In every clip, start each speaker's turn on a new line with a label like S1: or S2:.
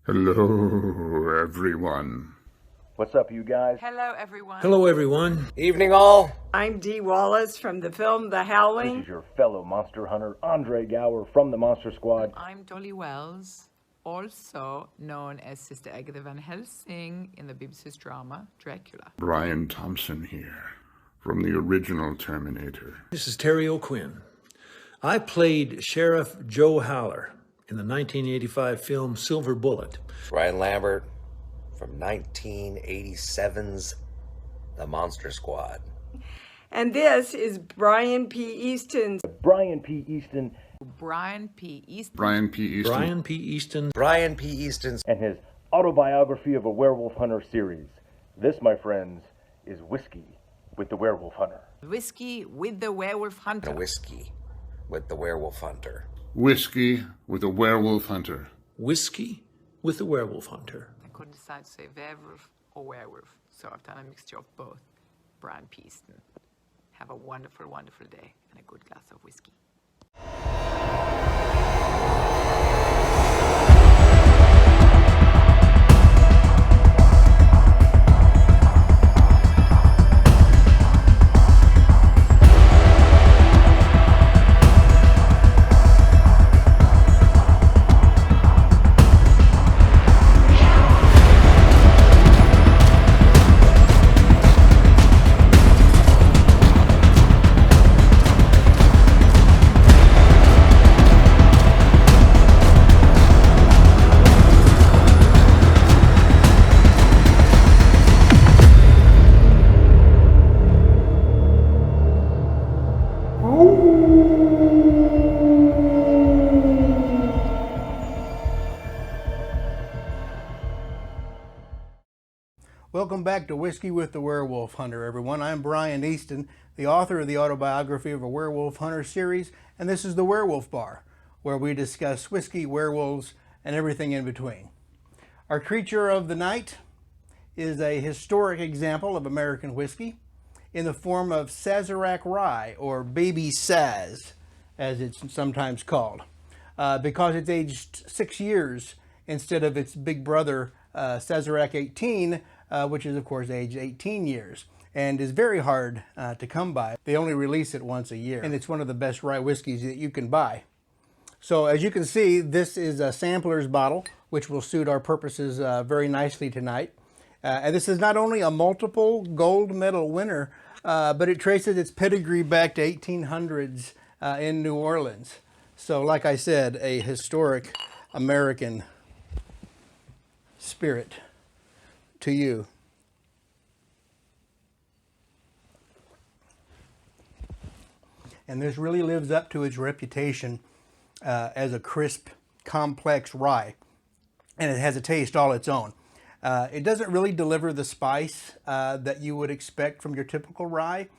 S1: Hello, everyone.
S2: What's up, you guys?
S3: Hello, everyone.
S4: Hello, everyone.
S5: Evening, all.
S6: I'm Dee Wallace from the film The Howling.
S2: This is your fellow monster hunter, Andre Gower from the Monster Squad.
S3: I'm Dolly Wells, also known as Sister Agatha Van Helsing in the BBC's drama Dracula.
S1: Brian Thompson here, from the original Terminator.
S4: This is Terry O'Quinn. I played Sheriff Joe Haller in the 1985 film Silver Bullet.
S5: Ryan Lambert from 1987's The Monster Squad.
S6: And this is Brian P. Easton's.
S2: Brian P. Easton.
S3: Brian P. Easton.
S1: Brian P. Easton.
S4: Brian P. Easton.
S5: Brian P. Easton's.
S2: And his autobiography of a werewolf hunter series. This, my friends, is Whiskey with the Werewolf Hunter.
S3: Whiskey with the Werewolf Hunter.
S5: A whiskey with the Werewolf Hunter.
S1: Whiskey with a Werewolf Hunter.
S4: Whiskey with the Werewolf Hunter.
S3: I couldn't decide to say werewolf or werewolf, so I've done a mixture of both. Brian P. Easton. Have a wonderful, wonderful day and a good glass of whiskey.
S7: Welcome back to Whiskey with the Werewolf Hunter, everyone. I'm Brian Easton, the author of the autobiography of a Werewolf Hunter series, and this is the Werewolf Bar, where we discuss whiskey, werewolves, and everything in between. Our creature of the night is a historic example of American whiskey in the form of Sazerac Rye, or Baby Saz, as it's sometimes called, because it's aged 6 years instead of its big brother, Sazerac 18, which is, of course, aged 18 years and is very hard to come by. They only release it once a year, and it's one of the best rye whiskeys that you can buy. So as you can see, this is a sampler's bottle, which will suit our purposes very nicely tonight. And this is not only a multiple gold medal winner, but it traces its pedigree back to 1800s in New Orleans. So like I said, a historic American spirit to you. And this really lives up to its reputation as a crisp, complex rye. And it has a taste all its own. It doesn't really deliver the spice that you would expect from your typical rye.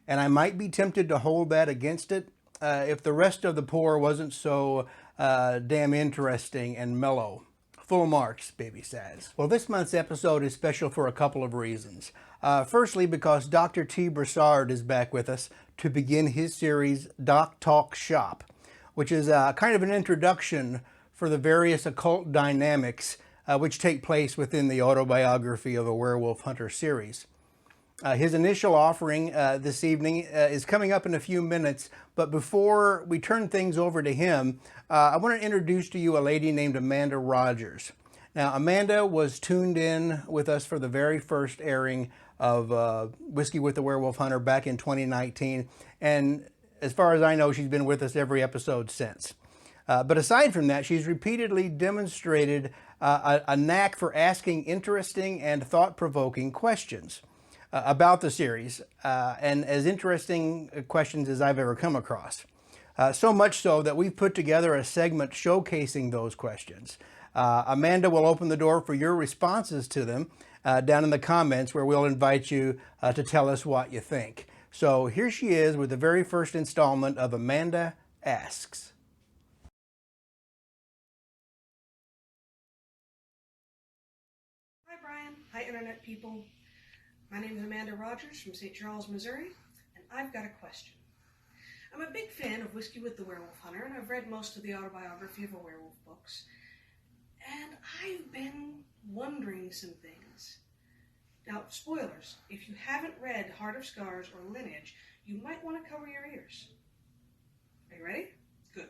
S7: And I might be tempted to hold that against it if the rest of the pour wasn't so damn interesting and mellow. Full marks, Baby Saz. Well, this month's episode is special for a couple of reasons. Firstly, because Dr. T. Broussard is back with us to begin his series, Doc Talk Shop, which is kind of an introduction for the various occult dynamics which take place within the autobiography of a Werewolf Hunter series. His initial offering this evening is coming up in a few minutes, but before we turn things over to him, I want to introduce to you a lady named Amanda Rogers. Now, Amanda was tuned in with us for the very first airing of Whiskey with the Werewolf Hunter back in 2019, and as far as I know, she's been with us every episode since. But aside from that, she's repeatedly demonstrated a knack for asking interesting and thought-provoking questions about the series, and as interesting questions as I've ever come across. So much so that we've put together a segment showcasing those questions. Amanda will open the door for your responses to them down in the comments, where we'll invite you to tell us what you think. So here she is with the very first installment of Amanda Asks.
S8: Hi Brian, hi Internet people. My name is Amanda Rogers from St. Charles, Missouri, and I've got a question. I'm a big fan of Whiskey with the Werewolf Hunter, and I've read most of the autobiography of a werewolf books. And I've been wondering some things. Now, spoilers, if you haven't read Heart of Scars or Lineage, you might want to cover your ears. Are you ready? Good.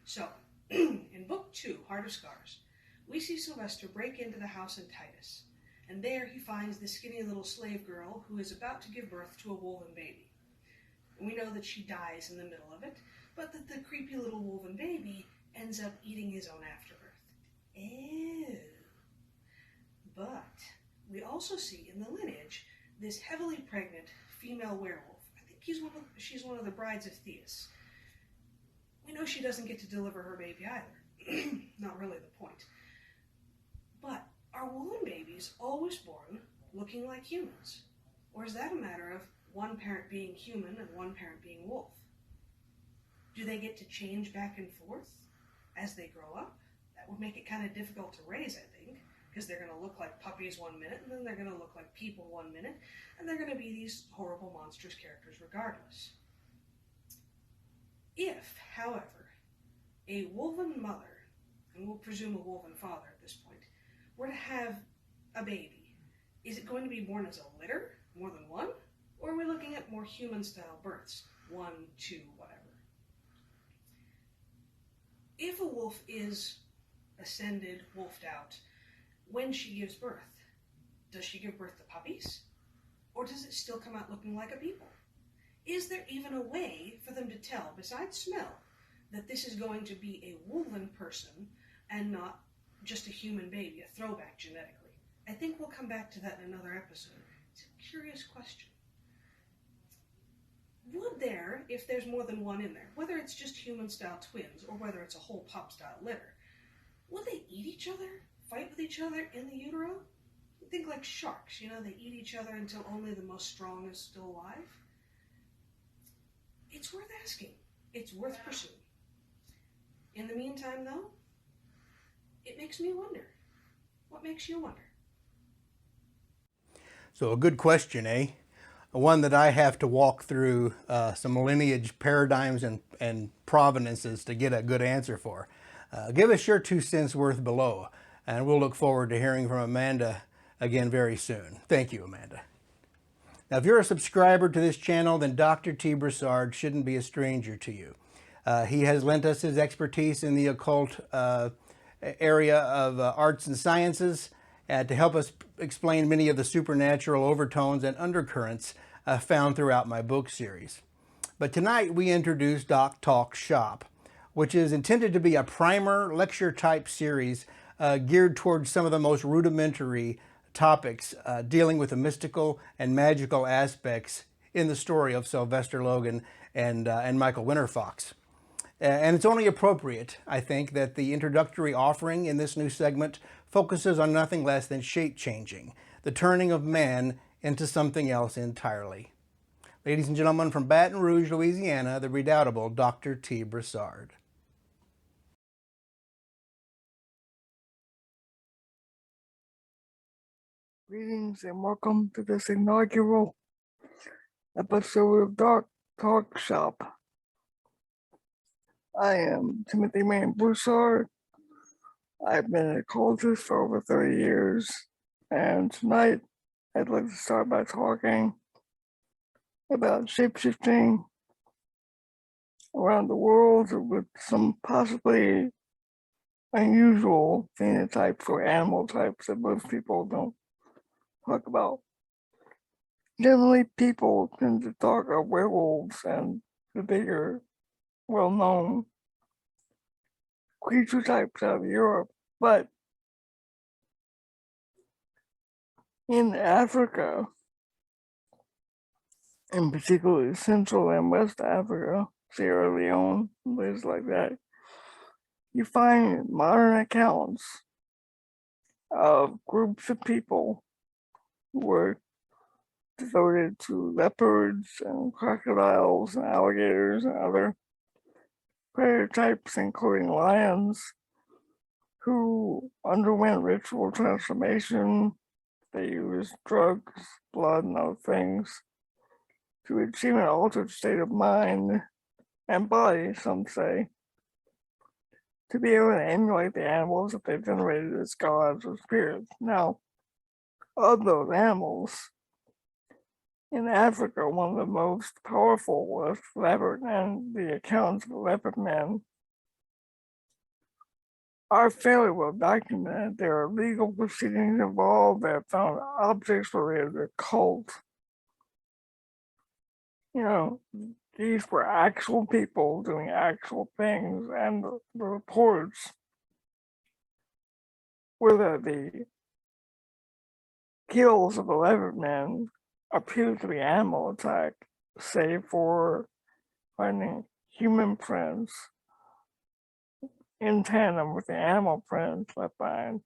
S8: So, in Book 2, Heart of Scars, we see Sylvester break into the house in Titus, and there he finds the skinny little slave girl who is about to give birth to a woven baby. And we know that she dies in the middle of it, but that the creepy little woven baby ends up eating his own afterbirth. Ew. But we also see in the Lineage this heavily pregnant female werewolf. I think she's one of the brides of Theus. We know she doesn't get to deliver her baby either. Not really the point. But are woman babies always born looking like humans? Or is that a matter of one parent being human and one parent being wolf? Do they get to change back and forth as they grow up? That would make it kind of difficult to raise, I think, because they're going to look like puppies one minute, and then they're going to look like people one minute, and they're going to be these horrible, monstrous characters regardless. If, however, a woven mother, and we'll presume a woven father at this point, were to have a baby, is it going to be born as a litter, more than one? Or are we looking at more human-style births, 1, 2, whatever? If a wolf is ascended, wolfed out, when she gives birth, does she give birth to puppies? Or does it still come out looking like a people? Is there even a way for them to tell, besides smell, that this is going to be a woven person and not just a human baby, a throwback genetically? I think we'll come back to that in another episode. It's a curious question. Would there, if there's more than one in there, whether it's just human-style twins or whether it's a whole pup-style litter, would they eat each other, fight with each other in the utero? Think like sharks, they eat each other until only the most strong is still alive. It's worth asking. It's worth pursuing. In the meantime, though, it makes me wonder. What makes you wonder?
S7: So a good question, eh? One that I have to walk through some lineage paradigms and provenances to get a good answer for. Give us your 2 cents worth below, and we'll look forward to hearing from Amanda again very soon. Thank you, Amanda. Now, if you're a subscriber to this channel, then Dr. T. Broussard shouldn't be a stranger to you. He has lent us his expertise in the occult area of arts and sciences to help us explain many of the supernatural overtones and undercurrents found throughout my book series. But tonight we introduce Doc Talk Shop, which is intended to be a primer lecture type series geared towards some of the most rudimentary topics dealing with the mystical and magical aspects in the story of Sylvester Logan and Michael Winterfox. And it's only appropriate, I think, that the introductory offering in this new segment focuses on nothing less than shape changing, the turning of man into something else entirely. Ladies and gentlemen, from Baton Rouge, Louisiana, the redoubtable Dr. T. Broussard.
S9: Greetings and welcome to this inaugural episode of Doc Talk Shop. I am Timothy Mann Broussard. I've been an occultist for over 30 years, and tonight I'd like to start by talking about shapeshifting around the world with some possibly unusual phenotypes or animal types that most people don't talk about. Generally, people tend to talk of werewolves and the bigger, well-known creature types out of Europe, but in Africa, in particularly Central and West Africa, Sierra Leone, places like that, you find modern accounts of groups of people who were devoted to leopards and crocodiles and alligators and other predator types, including lions, who underwent ritual transformation. They used drugs, blood, and other things to achieve an altered state of mind and body, some say. to be able to emulate the animals that they generated as gods or spirits. Now, of those animals, in Africa, one of the most powerful was leopard, and the accounts of the leopard men are fairly well documented. There are legal proceedings involved that found objects related to cult. You know, these were actual people doing actual things, and the reports were that the kills of the leopard men appeared to be animal attack, save for finding human prints in tandem with the animal prints left behind.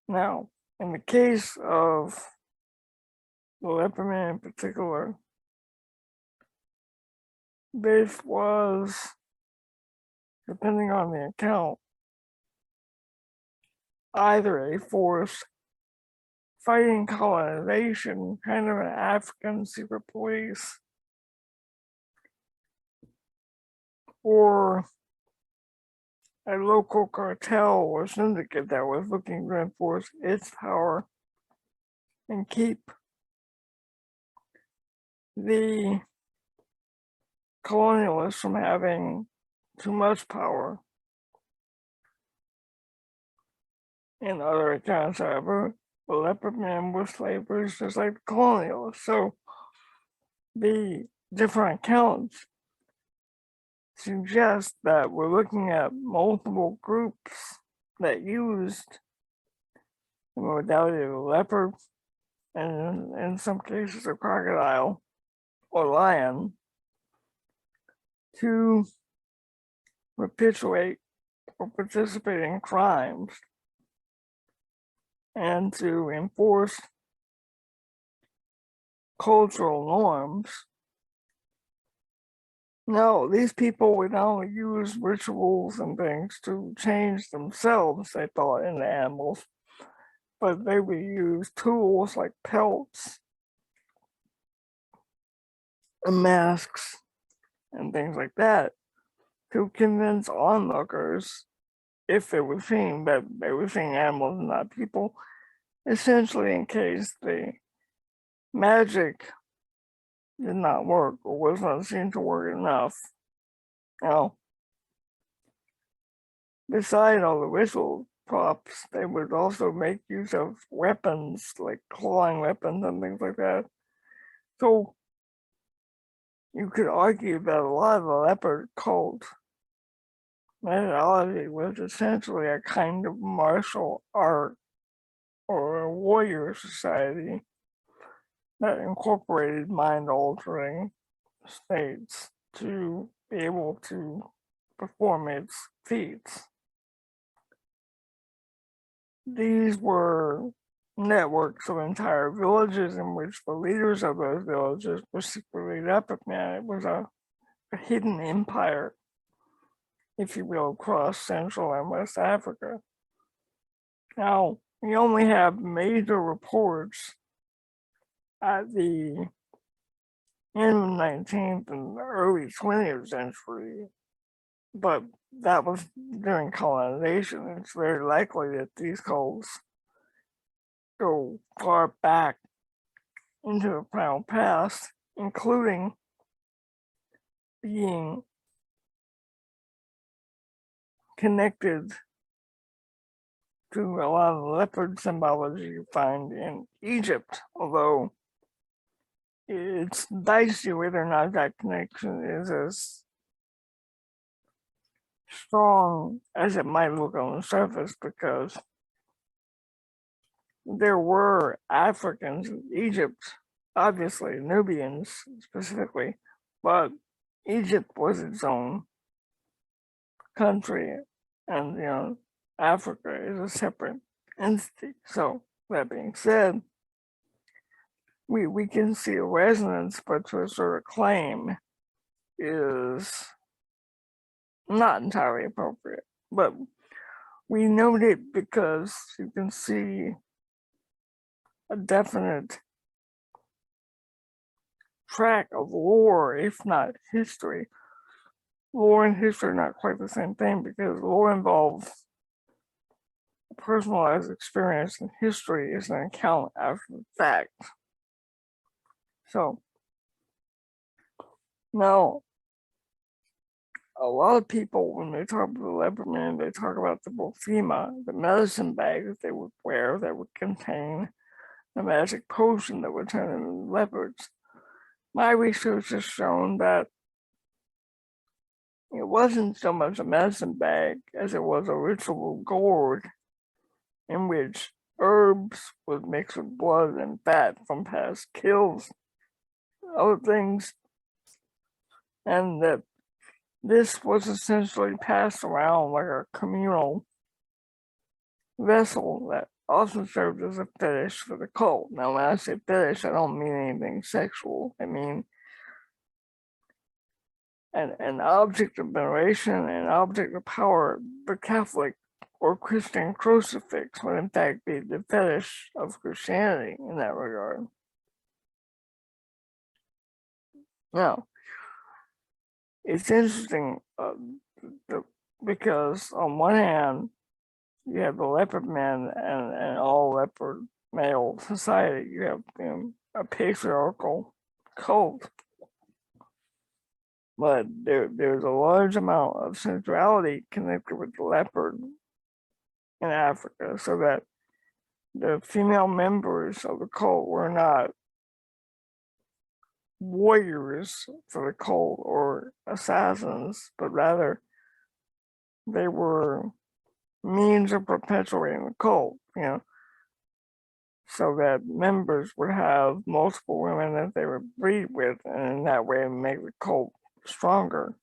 S9: Now, in the case of the leopard man in particular, this was, depending on the account, either a force fighting colonization, kind of an African secret police, or a local cartel or syndicate that was looking to enforce its power and keep the colonialists from having too much power. In other accounts, however, the leopard men were slavers just like the colonialists. So the different accounts suggest that we're looking at multiple groups that used the modality of a leopard, and in some cases a crocodile or lion, to perpetuate or participate in crimes and to enforce cultural norms. No, these people would not only use rituals and things to change themselves, they thought, into animals, but they would use tools like pelts and masks and things like that to convince onlookers, if they were seeing that they were seeing animals and not people, essentially in case the magic did not work or was not seen to work enough. Now, beside all the ritual props, they would also make use of weapons, like clawing weapons and things like that. So you could argue that a lot of the leopard cult methodology was essentially a kind of martial art or a warrior society that incorporated mind-altering states to be able to perform its feats. These were networks of entire villages in which the leaders of those villages were secretly leopard men. It was a hidden empire, if you will, across Central and West Africa. Now, we only have major reports at the end of the 19th and early 20th century, but that was during colonization. It's very likely that these cults go far back into the primal past, including being connected to a lot of the leopard symbology you find in Egypt, although it's dicey whether or not that connection is as strong as it might look on the surface, because there were Africans in Egypt, obviously Nubians specifically, but Egypt was its own country, and Africa is a separate entity. So that being said, we can see a resonance, but to a sort of claim is not entirely appropriate. But we note it because you can see a definite track of lore, if not history, lore and history are not quite the same thing, because lore involves a personalized experience and history is an account after the fact. So now, a lot of people, when they talk about the leopard man, they talk about the bophema, the medicine bag that they would wear that would contain the magic potion that would turn them into leopards. My research has shown that it wasn't so much a medicine bag as it was a ritual gourd in which herbs would mix with blood and fat from past kills, other things, and that this was essentially passed around like a communal vessel that also served as a fetish for the cult. Now, when I say fetish, I don't mean anything sexual. I mean an object of veneration, an object of power. The Catholic or Christian crucifix would in fact be the fetish of Christianity in that regard. Now, it's interesting because on one hand, you have the leopard men and all leopard male society. You have a patriarchal cult. But there's a large amount of sensuality connected with the leopard in Africa, so that the female members of the cult were not warriors for the cult or assassins, but rather they were means of perpetuating the cult, so that members would have multiple women that they would breed with, and in that way make the cult stronger.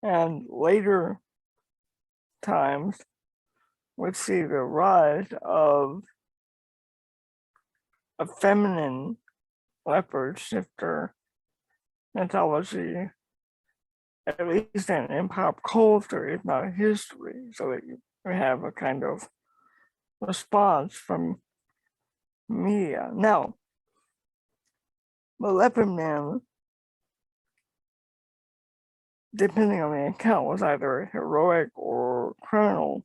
S9: And later times would see the rise of a feminine leopard shifter mythology, at least in pop culture, if not history, so that you have a kind of response from media. Now, the leopard man, depending on the account, was either heroic or criminal.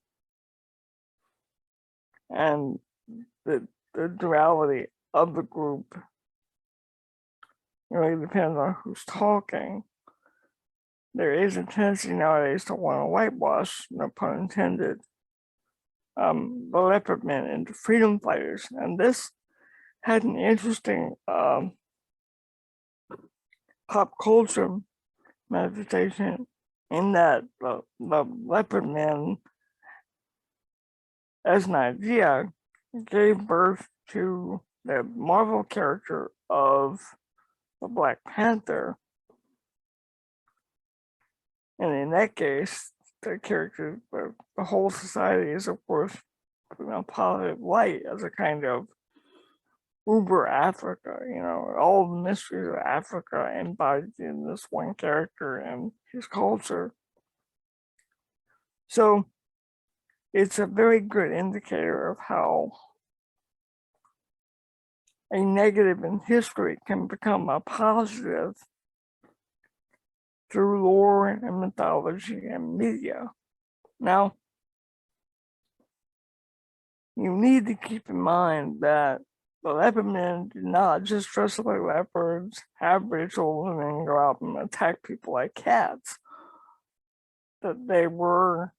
S9: And the duality of the group really depends on who's talking. There is a tendency nowadays to want to whitewash, no pun intended, the leopard men into freedom fighters. And this had an interesting pop culture manifestation in that the leopard man, as an idea, gave birth to the Marvel character of the Black Panther. And in that case, the character, the whole society is, of course, positive light as a kind of Uber Africa, all the mysteries of Africa embodied in this one character and his culture. So it's a very good indicator of how a negative in history can become a positive through lore and mythology and media. Now, you need to keep in mind that the leopard men did not just dress up like leopards, have rituals, and then go out and attack people like cats. That they were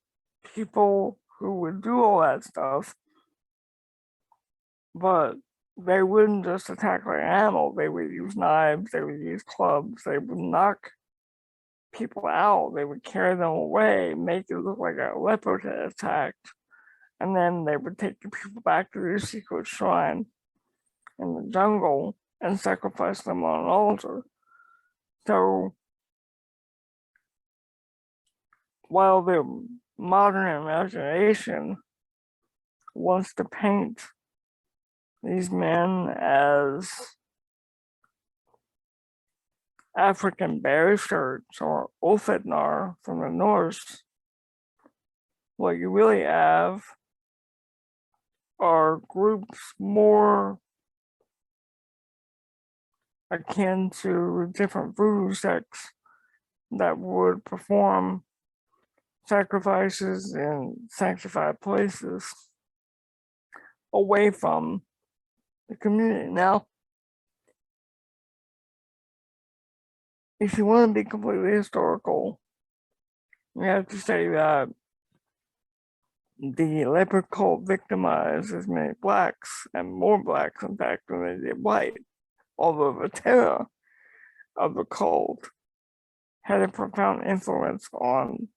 S9: people who would do all that stuff, but they wouldn't just attack like an animal. They would use knives, they would use clubs, they would knock people out, they would carry them away, make it look like a leopard had attacked, and then they would take the people back to their secret shrine in the jungle and sacrifice them on an altar. So while the modern imagination wants to paint these men as African bear shirts or Ulfednar from the Norse, what you really have are groups more akin to different voodoo sects that would perform sacrifices in sanctified places away from the community. Now, if you want to be completely historical, you have to say that the leopard cult victimized as many blacks, and more blacks, in fact, than they did white, although the terror of the cult had a profound influence on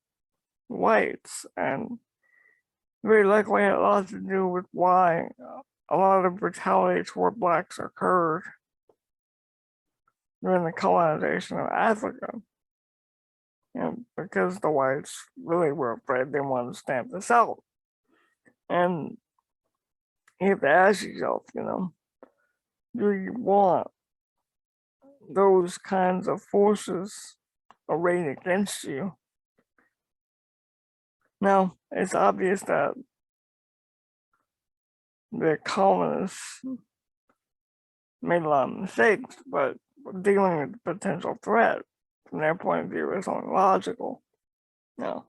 S9: whites, and very likely had a lot to do with why a lot of brutality toward blacks occurred during the colonization of Africa. And because the whites really were afraid, they wanted to stamp this out. And you have to ask yourself, do you want those kinds of forces arrayed against you? Now, it's obvious that the colonists made a lot of mistakes, but dealing with the potential threat from their point of view is only logical. Now,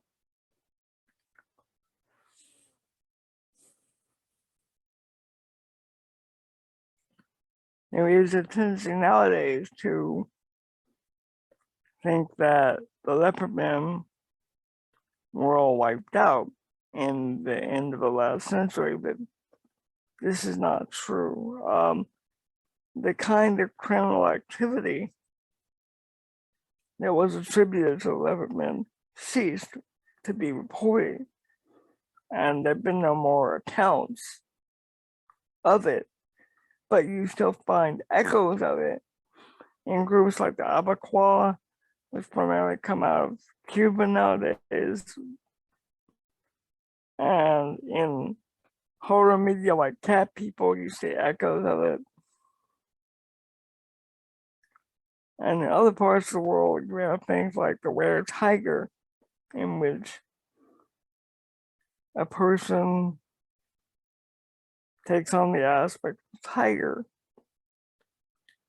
S9: there is a tendency nowadays to think that the leopard men were all wiped out in the end of the last century, but this is not true. The kind of criminal activity that was attributed to the leopard men ceased to be reported, and there have been no more accounts of it, but you still find echoes of it in groups like the Abaquaw, which primarily come out of Cuba nowadays, and in horror media like cat people, you see echoes of it. And in other parts of the world, you have things like the were-tiger, in which a person takes on the aspect of tiger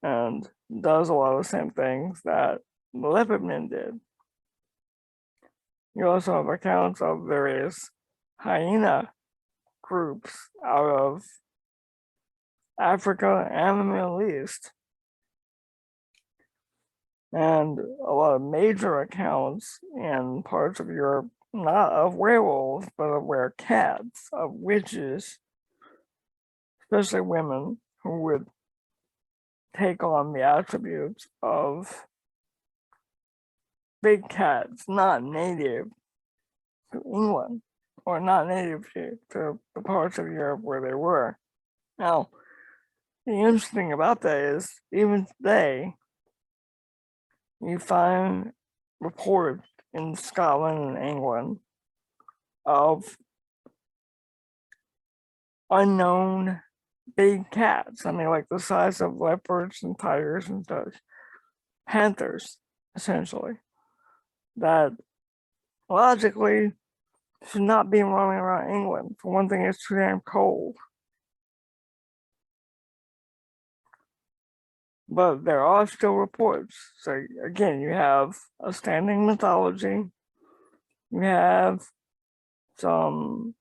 S9: and does a lot of the same things that the leopard men did. You also have accounts of various hyena groups out of Africa and the Middle East. And a lot of major accounts in parts of Europe, not of werewolves, but of were-cats, of witches, especially women who would take on the attributes of big cats not native to England or not native to the parts of Europe where they were. Now, the interesting thing about that is, even today, you find reports in Scotland and England of unknown big cats. I mean, like the size of leopards and tigers and such, panthers, essentially, that logically should not be roaming around England. For one thing, it's too damn cold. But there are still reports. So again, you have a standing mythology, you have some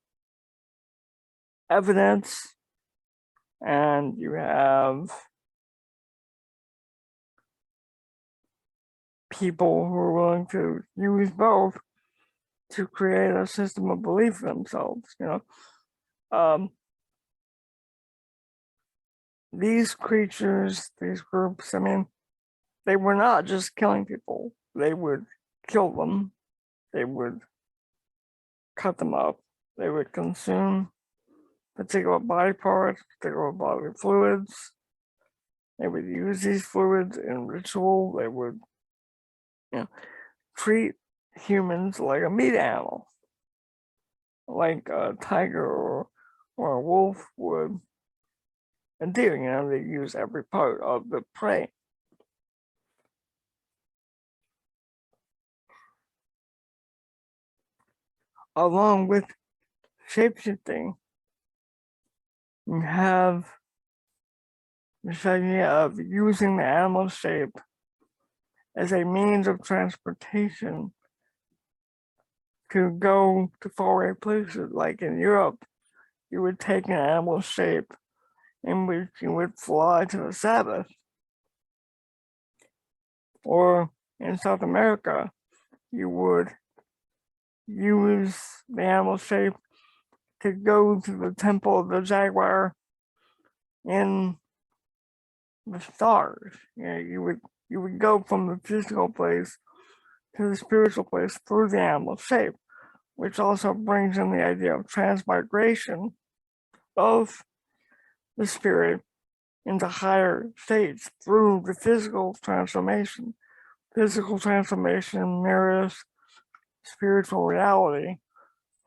S9: evidence, and you have people who are willing to use both to create a system of belief for themselves, These creatures, these groups, I mean, they were not just killing people. They would kill them. They would cut them up. They would consume particular body parts, particular bodily fluids. They would use these fluids in ritual. They would, treat humans like a meat animal, like a tiger or a wolf would a deer. They use every part of the prey. Along with shapeshifting, you have this idea of using the animal shape as a means of transportation to go to faraway places. Like in Europe, you would take an animal shape in which you would fly to the Sabbath. Or in South America, you would use the animal shape to go to the temple of the jaguar in the stars. You would go from the physical place to the spiritual place through the animal shape, which also brings in the idea of transmigration of the spirit into higher states through the physical transformation. Physical transformation mirrors spiritual reality.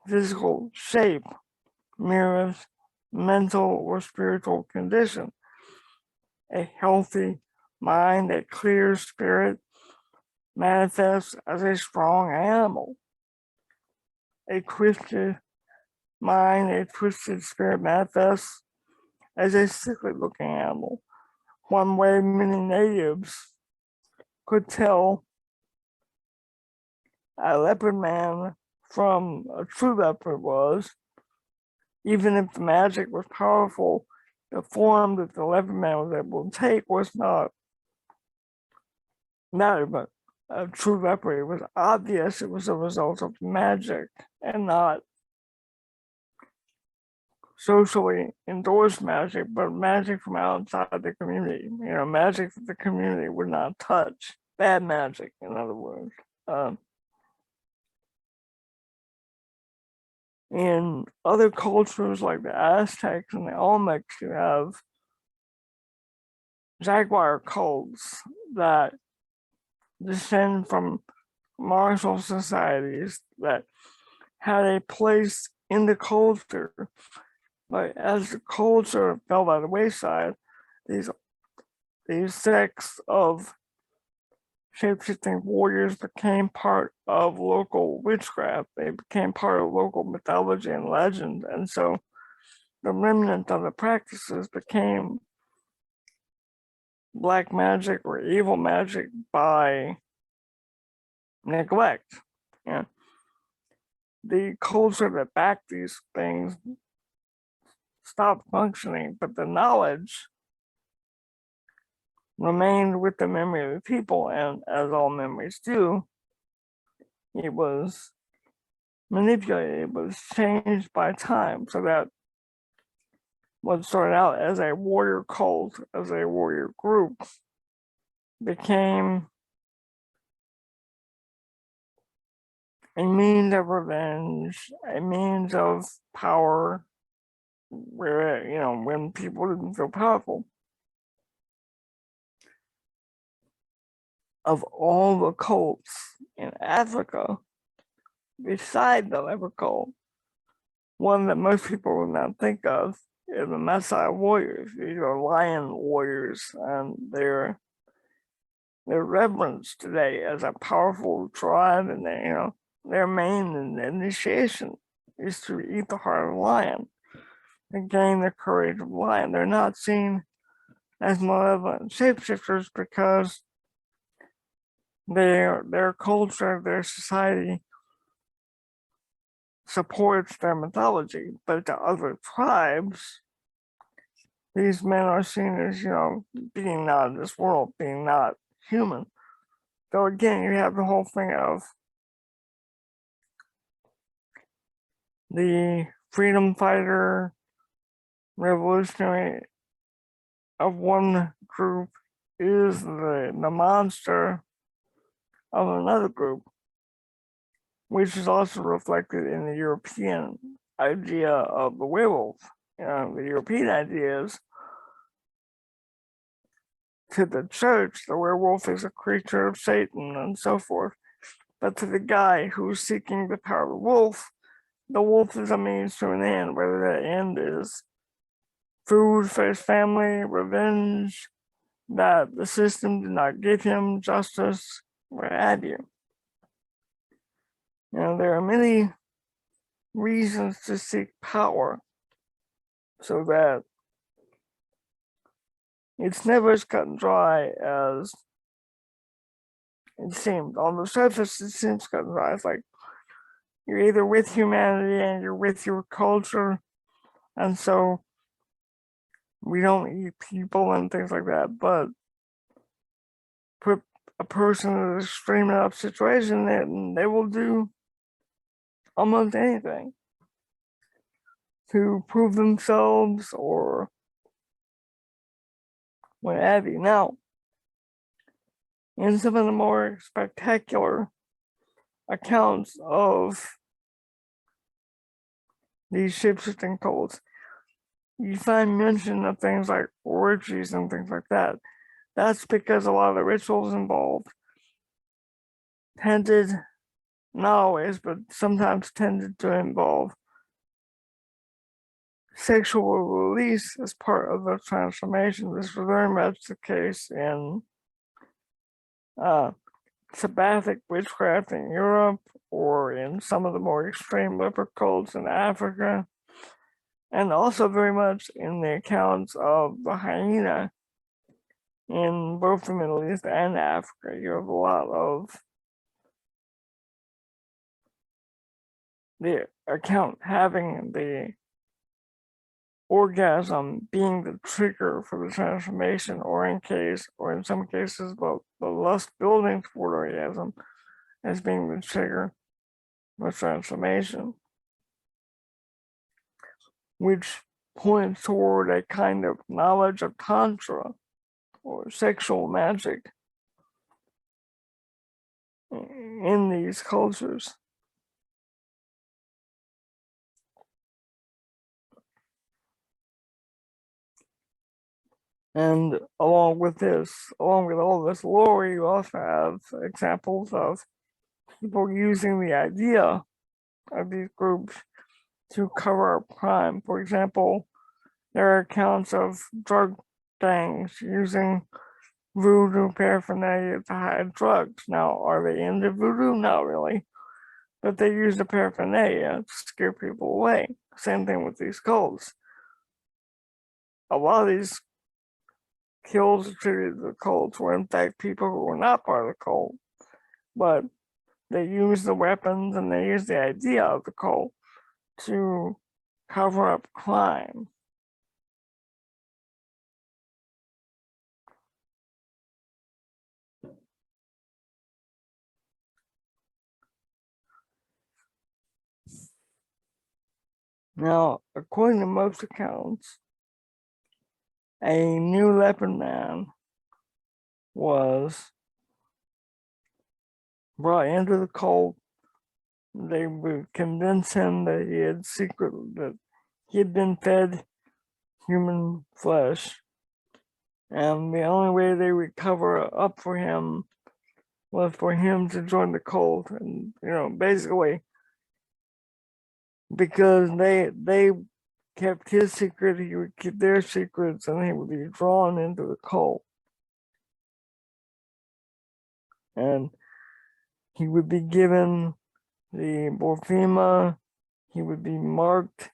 S9: Physical shape mirrors mental or spiritual condition. A healthy mind, a clear spirit manifests as a strong animal. A twisted mind, a twisted spirit manifests as a sickly looking animal. One way many natives could tell a leopard man from a true leopard was, even if the magic was powerful, the form that the leopard man was able to take was not even a true leopard. It was obvious it was a result of magic and not socially endorsed magic, but magic from outside the community. Magic that the community would not touch. Bad magic, in other words. In other cultures like the Aztecs and the Olmecs, you have jaguar cults that descend from martial societies that had a place in the culture. But as the culture fell by the wayside, these sects of shape-shifting warriors became part of local witchcraft. They became part of local mythology and legend. And so the remnant of the practices became black magic or evil magic by neglect. The culture that backed these things stopped functioning, but the knowledge remained with the memory of the people, and as all memories do, it was manipulated, it was changed by time, so that what started out as a warrior cult, as a warrior group, became a means of revenge, a means of power, where, when people didn't feel powerful. Of all the cults in Africa, beside the leopard cult, one that most people would not think of is the Maasai warriors. These are lion warriors, and they're reverenced today as a powerful tribe, and their main initiation is to eat the heart of a lion and gain the courage of a lion. They're not seen as malevolent shapeshifters because their culture, their society supports their mythology, but to other tribes, these men are seen as, being not of this world, being not human. So again, you have the whole thing of the freedom fighter, revolutionary of one group is the monster of another group, which is also reflected in the European idea of the werewolf. The European idea is, to the church, the werewolf is a creature of Satan and so forth. But to the guy who's seeking the power of the wolf is a means to an end, whether that end is food for his family, revenge, that the system did not give him, justice, what have you. There are many reasons to seek power, so that it's never as cut and dry as It seems on the surface it seems cut and dry. It's like you're either with humanity and you're with your culture, and so we don't eat people and things like that. But put a person in an extreme enough situation and they will do almost anything to prove themselves or what have you. Now, in some of the more spectacular accounts of these shape-shifting cults, you find mention of things like orgies and things like that. That's because a lot of the rituals involved tended, not always, but sometimes tended to involve sexual release as part of the transformation. This was very much the case in Sabbatic witchcraft in Europe, or in some of the more extreme leopard cults in Africa, and also very much in the accounts of the hyena in both the Middle East and Africa. You have a lot of the account having the orgasm being the trigger for the transformation, or in some cases, the lust building toward orgasm as being the trigger for transformation, which points toward a kind of knowledge of tantra or sexual magic in these cultures. And along with all this lore, you also have examples of people using the idea of these groups to cover up crime. For example, there are accounts of drug gangs using voodoo paraphernalia to hide drugs. Now, are they into voodoo? Not really. But they use the paraphernalia to scare people away. Same thing with these cults. A lot of these kills attributed to the cults were in fact people who were not part of the cult, but they used the weapons and they used the idea of the cult to cover up crime. Now, according to most accounts, a new leopard man was brought into the cult. They would convince him that he had been fed human flesh, and the only way they would cover up for him was for him to join the cult. And basically, because they kept his secret, he would keep their secrets, and he would be drawn into the cult. And he would be given the morphema. He would be marked,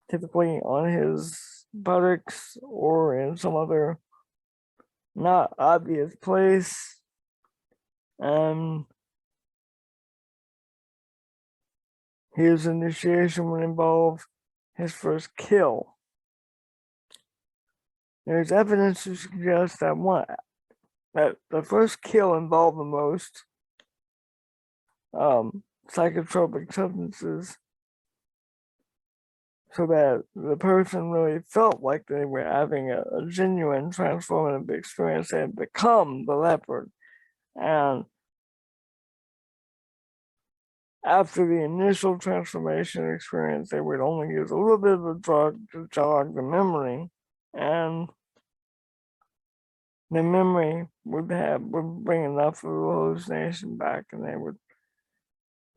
S9: typically on his buttocks or in some other not obvious place. And his initiation would involve his first kill. There's evidence to suggest that the first kill involved the most psychotropic substances, so that the person really felt like they were having a genuine transformative experience. They had become the leopard. And after the initial transformation experience, they would only use a little bit of a drug to jog the memory, and the memory would bring enough of the hallucination back, and they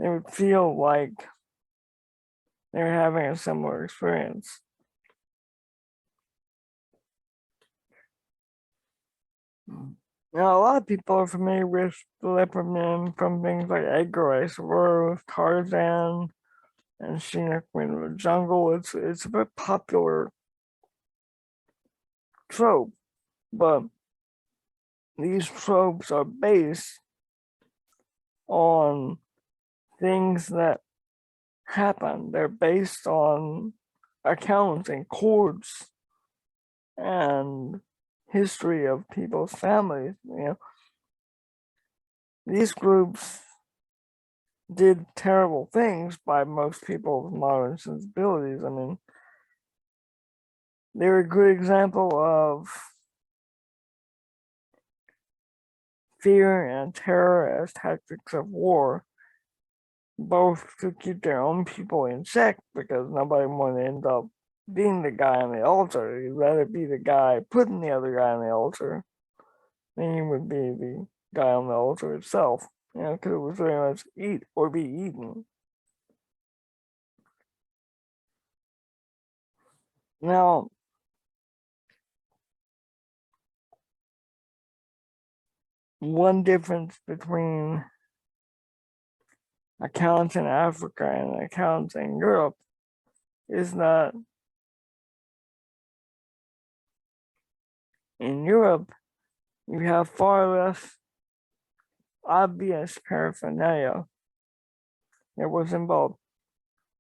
S9: would feel like they were having a similar experience. Now, a lot of people are familiar with the leopard men from things like Edgar Rice Burroughs, Tarzan, and Sheena Queen of the Jungle. It's a very popular trope, but these tropes are based on things that happen. They're based on accounts and codes and history of people's families. These groups did terrible things by most people's modern sensibilities. I mean, they're a good example of fear and terror as tactics of war, both to keep their own people in check because nobody wanted to end up being the guy on the altar. You'd rather be the guy putting the other guy on the altar than you would be the guy on the altar itself, because it was very much eat or be eaten. Now, one difference between accounts in Africa and accounts in Europe is that in Europe, you have far less obvious paraphernalia that was involved.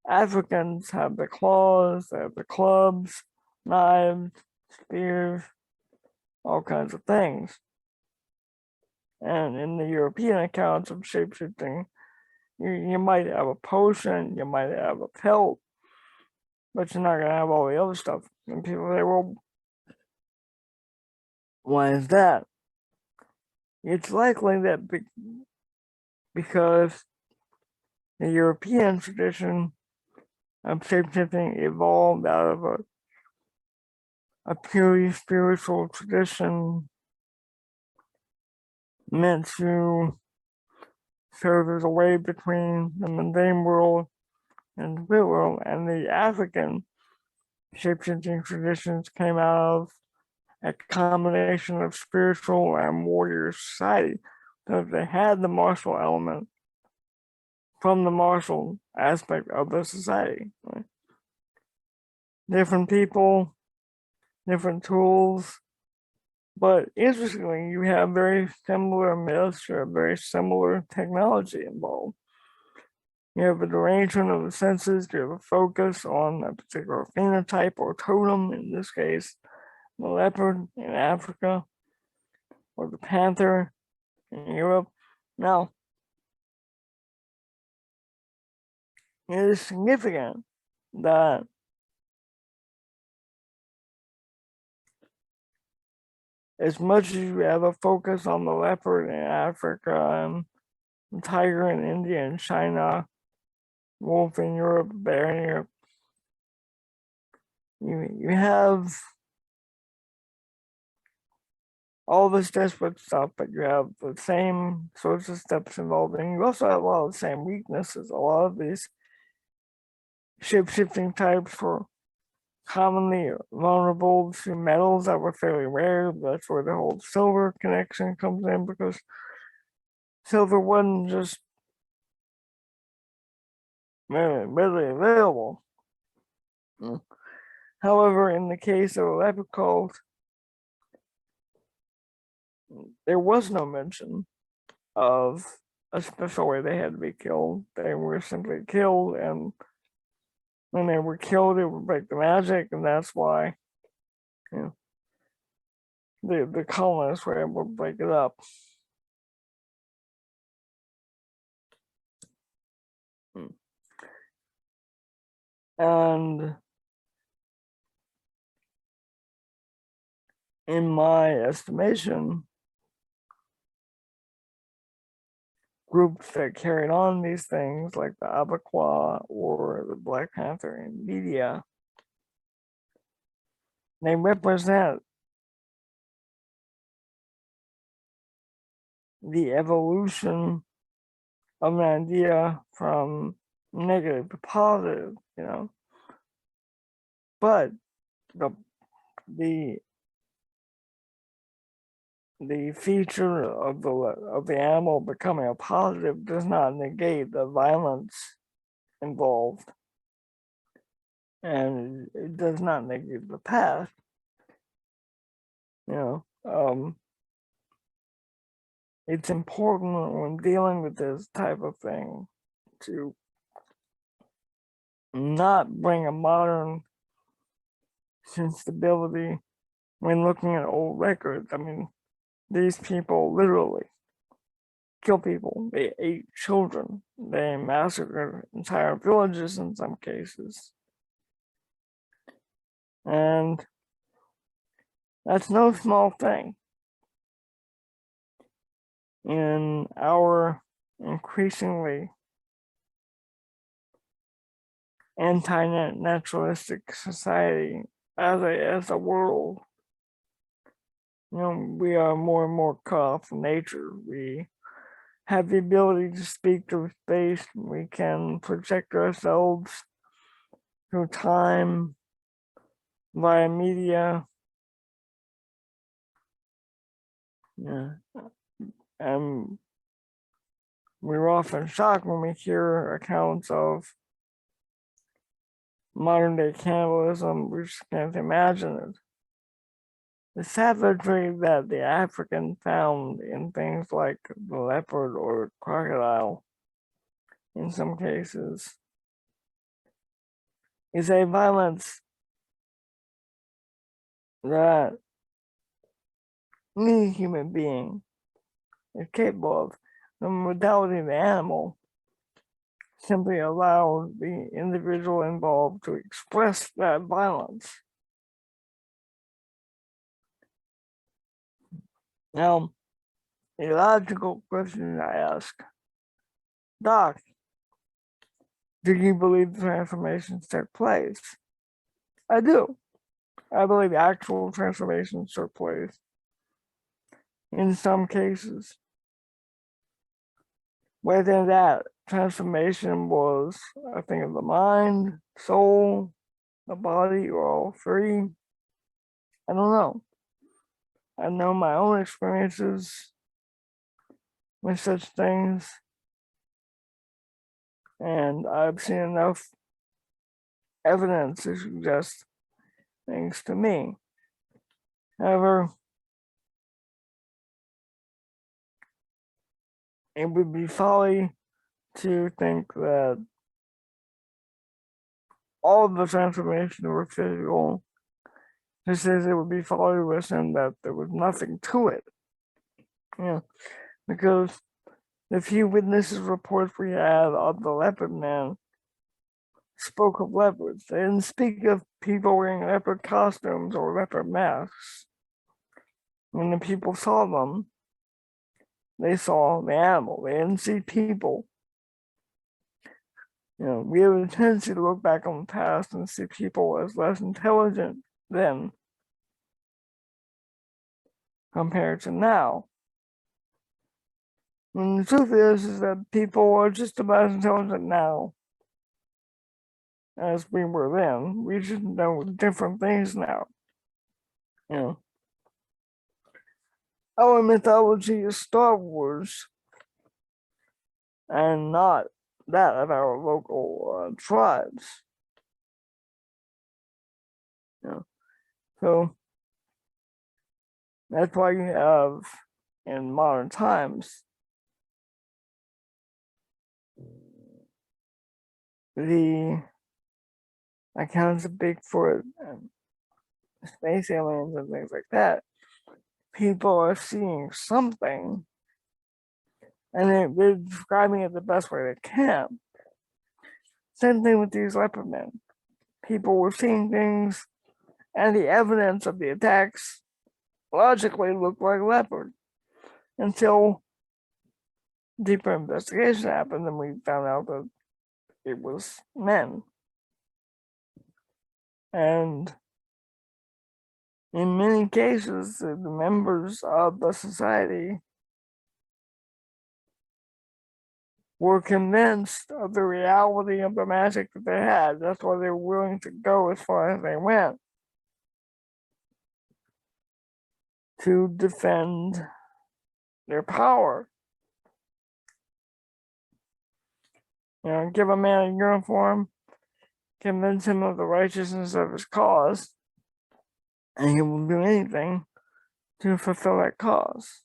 S9: Africans have the claws, they have the clubs, knives, spears, all kinds of things. And in the European accounts of shapeshifting, you might have a potion, you might have a pelt, but you're not going to have all the other stuff. And people say, well, why is that? It's likely that because the European tradition of shapeshifting evolved out of a purely spiritual tradition meant to serve as a way between the mundane world and the spirit world, and the African shapeshifting traditions came out of a combination of spiritual and warrior society. So they had the martial element from the martial aspect of the society. Right? Different people, different tools, but interestingly, you have very similar myths or very similar technology involved. You have a derangement of the senses, you have a focus on a particular phenotype or totem, in this case, the leopard in Africa, or the panther in Europe. Now, it is significant that as much as you have a focus on the leopard in Africa and the tiger in India and China, wolf in Europe, bear in Europe, you have all this desperate stuff, but you have the same sorts of steps involved, and you also have a lot of the same weaknesses. A lot of these shape-shifting types were commonly vulnerable to metals that were fairly rare. That's where the whole silver connection comes in, because silver wasn't just readily available. However, in the case of a leopard cult, there was no mention of a special way they had to be killed. They were simply killed, and when they were killed, it would break the magic, and that's why the colonists were able to break it up. And in my estimation, groups that carried on these things, like the Abaquah or the Black Panther in media, they represent the evolution of an idea from negative to positive, But the feature of the animal becoming a positive does not negate the violence involved, and it does not negate the past. it's important when dealing with this type of thing to not bring a modern sensibility when looking at old records. I mean, these people literally kill people. They ate children. They massacred entire villages in some cases. And that's no small thing. In our increasingly anti-naturalistic society as a world, we are more and more cut off from nature. We have the ability to speak through space. We can project ourselves through time via media. Yeah. And we're often shocked when we hear accounts of modern day cannibalism. We just can't imagine it. The savagery that the African found in things like the leopard or crocodile, in some cases, is a violence that any human being is capable of. The mortality of the animal simply allows the individual involved to express that violence. Now, a logical question I ask, Doc, do you believe the transformations took place? I do. I believe actual transformations took place in some cases. Whether that transformation was a thing of the mind, soul, the body, or all three, I don't know. I know my own experiences with such things, and I've seen enough evidence to suggest things to me. However, it would be folly to think that all of the transformations were physical. This is, it would be folly to assume that there was nothing to it. Because the few witnesses reports we had of the leopard man spoke of leopards. They didn't speak of people wearing leopard costumes or leopard masks. When the people saw them, they saw the animal. They didn't see people. We have a tendency to look back on the past and see people as less intelligent then compared to now. And the truth is that people are just about as intelligent now as we were then. We just know different things now. Our mythology is Star Wars and not that of our local tribes. So that's why you have, in modern times, the accounts of Bigfoot and space aliens and things like that. People are seeing something, and they're describing it the best way they can. Same thing with these leopard men. People were seeing things, and the evidence of the attacks logically looked like leopard until deeper investigation happened, and we found out that it was men. And in many cases, the members of the society were convinced of the reality of the magic that they had. That's why they were willing to go as far as they went to defend their power. Give a man a uniform, convince him of the righteousness of his cause, and he will do anything to fulfill that cause.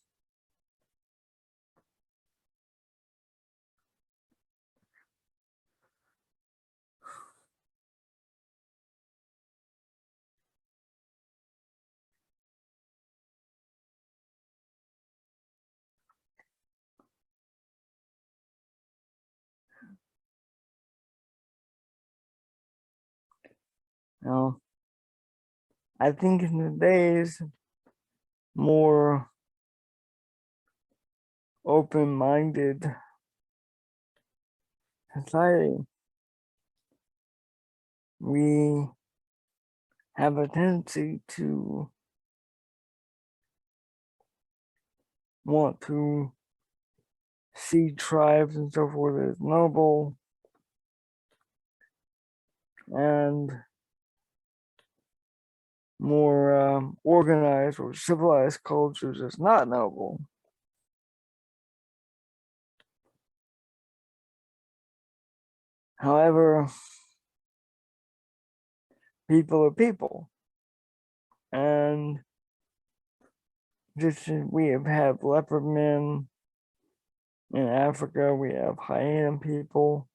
S9: Now, I think in today's more open-minded society, we have a tendency to want to see tribes and so forth as noble, and more organized or civilized cultures as not noble. However, people are people, and just as we have had leopard men in Africa, we have hyena people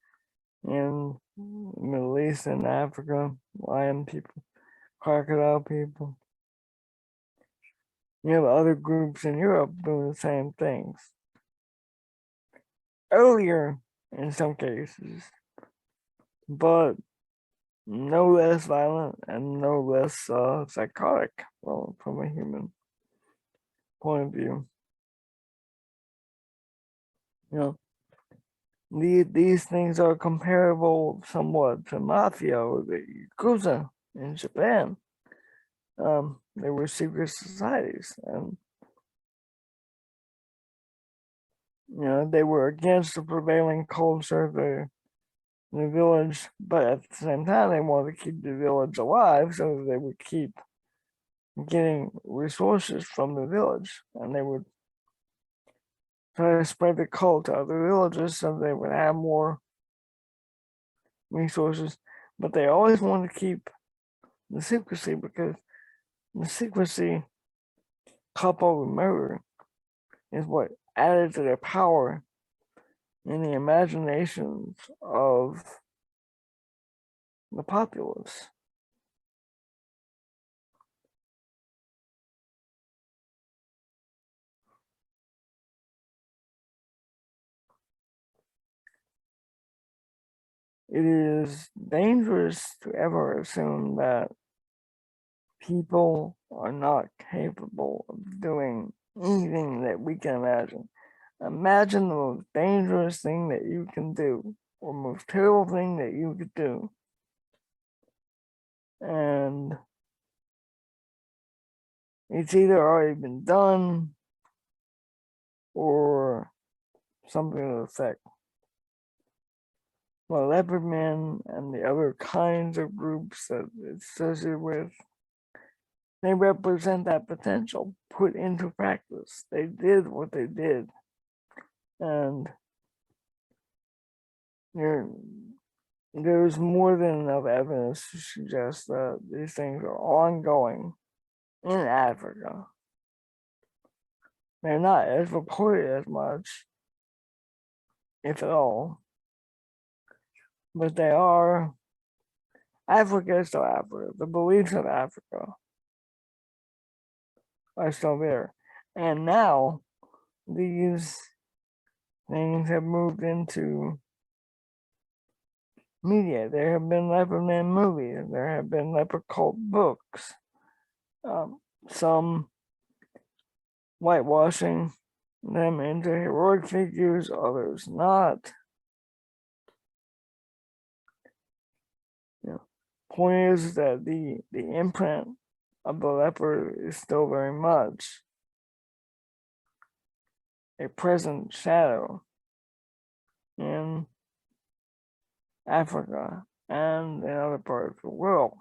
S9: in the Middle East and Africa, lion people, crocodile people. You have other groups in Europe doing the same things. Earlier, in some cases, but no less violent and no less psychotic, well, from a human point of view. You know, these things are comparable somewhat to mafia or the yakuza in Japan. They were secret societies, and they were against the prevailing culture, the village, but at the same time, they wanted to keep the village alive, so they would keep getting resources from the village, and they would try to spread the cult to other villages so they would have more resources. But they always wanted to keep the secrecy, because the secrecy coupled with murder is what added to their power in the imaginations of the populace. It is dangerous to ever assume that people are not capable of doing anything that we can imagine. Imagine the most dangerous thing that you can do, or most terrible thing that you could do, and it's either already been done or something to the effect. Well, leopard men and the other kinds of groups that it's associated with, they represent that potential put into practice. They did what they did, and there's more than enough evidence to suggest that these things are ongoing in Africa. They're not as reported as much, if at all, but they are. Africa is still Africa. The beliefs of Africa are still there. And now these things have moved into media. There have been leopard men movies. There have been leopard cult books. Some whitewashing them into heroic figures, others not. Point is that the imprint of the leopard is still very much a present shadow in Africa and in other parts of the world.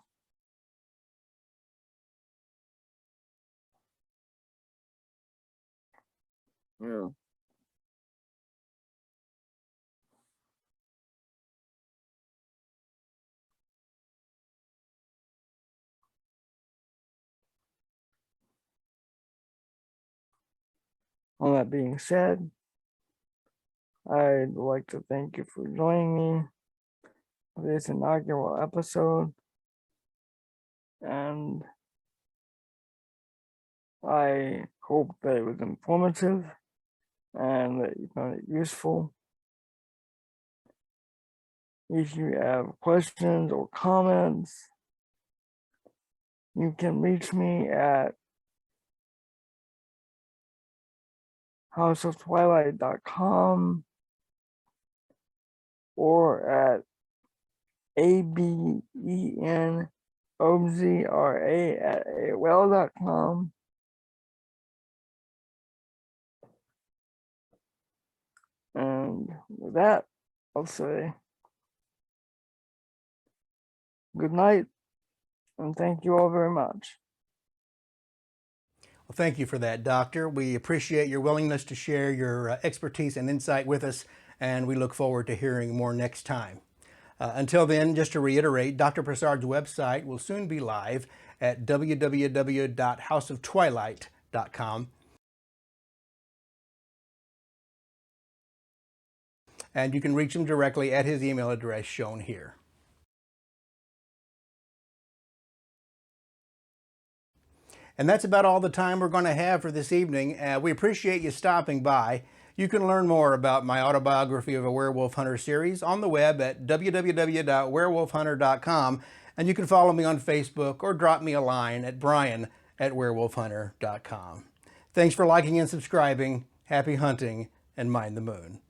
S9: Yeah. All that being said, I'd like to thank you for joining me for this inaugural episode, and I hope that it was informative and that you found it useful. If you have questions or comments, You can reach me at houseoftwilight.com or at abenozra@aol.com. And with that, I'll say good night and thank you all very much.
S7: Well, thank you for that, Doctor. We appreciate your willingness to share your expertise and insight with us, and we look forward to hearing more next time. Until then, just to reiterate, Dr. Broussard's website will soon be live at www.houseoftwilight.com. And you can reach him directly at his email address shown here. And that's about all the time we're going to have for this evening. We appreciate you stopping by. You can learn more about my autobiography of a werewolf hunter series on the web at www.werewolfhunter.com. And you can follow me on Facebook or drop me a line at brian@werewolfhunter.com. Thanks for liking and subscribing. Happy hunting and mind the moon.